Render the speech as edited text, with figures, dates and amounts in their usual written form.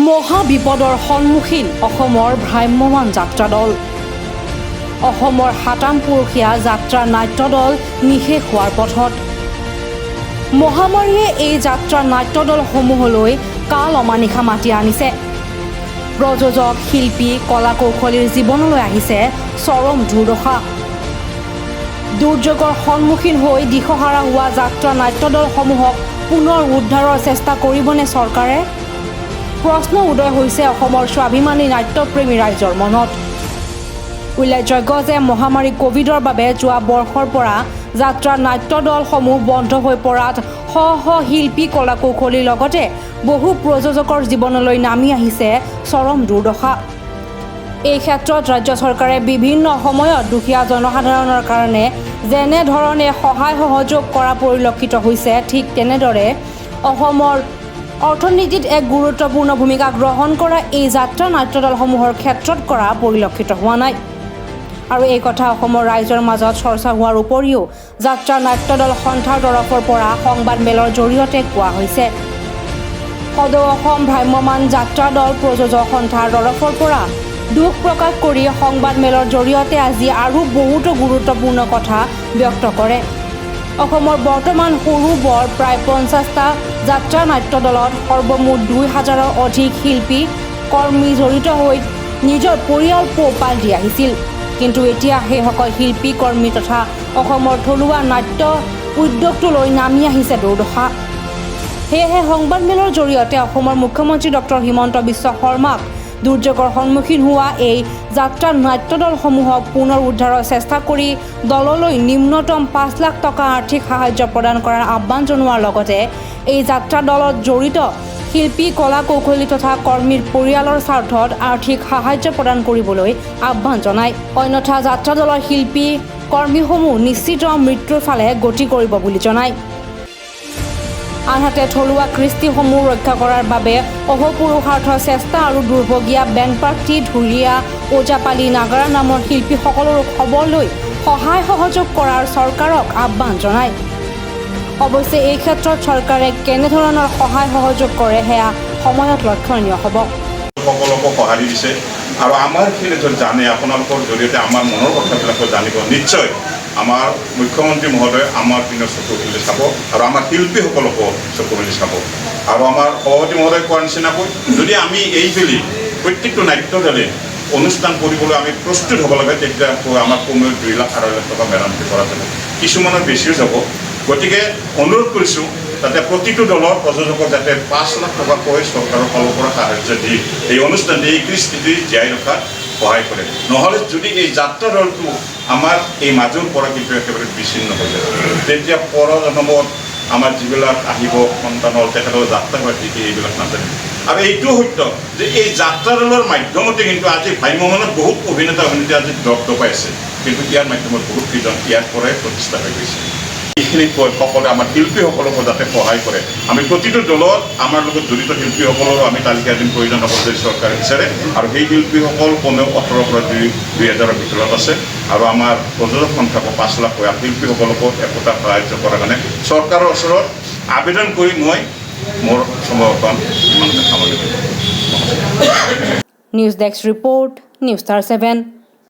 মহা বিপদৰ সন্মুখীন অসমৰ ভ্ৰাম্যমান যাত্ৰা দল। অসমৰ ৭ম পুৰুষীয়া যাত্ৰা নাট্য দল নিশেষ হোৱাৰ পথত। মহামাৰীয়ে এই যাত্ৰা নাট্য দলসমূহলৈ কাল অমানিশা মাতি আনিছে। প্ৰযোজক, শিল্পী, কলা কৌশলীৰ জীৱনলৈ আহিছে চৰম দুৰ্দশা। দুৰ্যোগৰ সন্মুখীন হৈ দিশহাৰা হোৱা যাত্ৰা নাট্য দলসমূহক পুনৰ উদ্ধাৰৰ চেষ্টা কৰিবনে চৰকাৰে? প্ৰশ্ন উদয় হৈছে অসমৰ স্বাভিমানী নাট্যপ্ৰেমী ৰাইজৰ মনত। উল্লেখযোগ্য যে মহামাৰী কোভিডৰ বাবে যোৱা বৰ্ষৰ পৰা যাত্ৰা নাট্য দলসমূহ বন্ধ হৈ পৰাত শ শ শিল্পী, কলা কৌশলীৰ লগতে বহু প্ৰযোজকৰ জীৱনলৈ নামি আহিছে চৰম দুৰ্দশা। এই ক্ষেত্ৰত ৰাজ্য চৰকাৰে বিভিন্ন সময়ত দুখীয়া জনসাধাৰণৰ কাৰণে যেনেধৰণে সহায় সহযোগ কৰা পৰিলক্ষিত হৈছে, ঠিক তেনেদৰে অসমৰ অৰ্থনীতিত এক গুৰুত্বপূৰ্ণ ভূমিকা গ্ৰহণ কৰা এই যাত্ৰা নাট্য দলসমূহৰ ক্ষেত্ৰত কৰা পৰিলক্ষিত হোৱা নাই। আৰু এই কথা অসমৰ ৰাইজৰ মাজত চৰ্চা হোৱাৰ উপৰিও যাত্ৰা নাট্য দল সন্থাৰ তৰফৰ পৰা সংবাদ মেলৰ জৰিয়তে কোৱা হৈছে। সদৌ অসম ভ্ৰাম্যমান যাত্ৰা দল প্ৰযোজক সন্থাৰ তৰফৰ পৰা দুখ প্ৰকাশ কৰি সংবাদ মেলৰ জৰিয়তে আজি আৰু বহুতো গুৰুত্বপূৰ্ণ কথা ব্যক্ত কৰে। অসমৰ বৰ্তমান সৰু বৰ প্ৰায় 50টা যাত্ৰা নাট্য দলত সৰ্বমুঠ 2000ৰ অধিক শিল্পী, কৰ্মী জড়িত হৈ নিজৰ পৰিয়াল পোহপাল দি আহিছিল। কিন্তু এতিয়া সেইসকল শিল্পী, কৰ্মী তথা অসমৰ থলুৱা নাট্য উদ্যোগটোলৈ নামি আহিছে দুৰ্দশা। সেয়েহে সংবাদ মেলৰ জৰিয়তে অসমৰ মুখ্যমন্ত্ৰী ডক্টৰ হিমন্ত বিশ্ব শৰ্মাক দুৰ্যোগৰ সন্মুখীন হোৱা এই যাত্ৰা নাট্য দলসমূহক পুনৰ উদ্ধাৰৰ চেষ্টা কৰি দললৈ নিম্নতম 5 লাখ টকা আৰ্থিক সাহায্য প্ৰদান কৰাৰ আহ্বান জনোৱাৰ লগতে এই যাত্ৰা দলত জড়িত শিল্পী, কলা কৌশলী তথা কৰ্মীৰ পৰিয়ালৰ স্বাৰ্থত আৰ্থিক সাহায্য প্ৰদান কৰিবলৈ আহ্বান জনায়। অন্যথা যাত্ৰা দলৰ শিল্পী, কৰ্মীসমূহ নিশ্চিত মৃত্যুৰ ফালে গতি কৰিব বুলি জনায়। আনহাতে থলুৱা কৃষ্টিসমূহ ৰক্ষা কৰাৰ বাবে অহোপুৰুষাৰ্থ চেষ্টা আৰু দুৰ্ভগীয়া বেনপাৰ্টি, ঢুলীয়া, ওজাপালি, নাগাৰা নামৰ শিল্পীসকলৰ খবৰ লৈ সহায় সহযোগ কৰাৰ চৰকাৰক আহ্বান জনায়। অৱশ্যে এই ক্ষেত্ৰত চৰকাৰে কেনেধৰণৰ সহায় সহযোগ কৰে সেয়া সময়ত লক্ষণীয় হ'ব। সকলোকে সঁহাৰি দিছে আৰু আমাৰ খিনি জানে, আপোনালোকৰ জৰিয়তে আমাৰ মনৰ কথাবিলাক জানিব। নিশ্চয় আমাৰ মুখ্যমন্ত্ৰী মহোদয় আমাৰ পিনৰ চকু মেলি চাব আৰু আমাৰ শিল্পীসকলকো চকু মেলি চাব। আৰু আমাৰ সভাপতি মহোদয় কোৱাৰ নিচিনাকৈ যদি আমি এইবেলি প্ৰত্যেকটো নাট্য দলে অনুষ্ঠান কৰিবলৈ আমি প্ৰস্তুত হ'ব লাগে, তেতিয়া আমাৰ কমেও 2 লাখ 2.5 লাখ টকা মেৰামতি কৰা যাব, কিছুমানৰ বেছিও যাব। গতিকে অনুৰোধ কৰিছোঁ যাতে প্ৰতিটো দলৰ প্ৰযোজকক যাতে 5 লাখ টকাকৈ চৰকাৰৰ ফালৰ পৰা সাহায্য দি এই অনুষ্ঠানটি, এই কৃষ্টি জীয়াই ৰখাত সহায় কৰে। নহ'লে যদি এই যাত্ৰা দলটো আমাৰ এই মাজৰ পৰা কিন্তু একেবাৰে বিচ্ছিন্ন হৈ যায়, তেতিয়া পৰজন্মত আমাৰ যিবিলাক আহিব সন্তান হ'ল তেখেতৰ যাত্ৰা পাতি এইবিলাক নাজানে। আৰু এইটোও সত্য যে এই যাত্ৰা দলৰ মাধ্যমতে কিন্তু আজি ভ্ৰাম্যমানত বহুত অভিনেতা অভিনেত্ৰী আজি জব পাইছে, কিন্তু ইয়াৰ মাধ্যমত বহুত কেইজন ইয়াৰ পৰাই প্ৰতিষ্ঠা হৈ গৈছে। এইখিনি সকলে আমাৰ শিল্পীসকলকো যাতে সহায় কৰে। আমি প্ৰতিটো দলত আমাৰ লগত জড়িত শিল্পীসকলৰো আমি তালিকা দিম প্ৰয়োজন হ'ব যদি চৰকাৰে বিচাৰে। আৰু সেই শিল্পীসকল কমেও 18 পৰা 2000ৰ ভিতৰত আছে। আৰু আমাৰ প্ৰযোজক সংখ্যাকো 5 লাখ হয়। শিল্পীসকলকো একোটা সাহায্য কৰাৰ কাৰণে চৰকাৰৰ ওচৰত আবেদন কৰি মই মোৰ সমৰ্থন ইমানতে সামৰি দিম। News desk report, news star 7।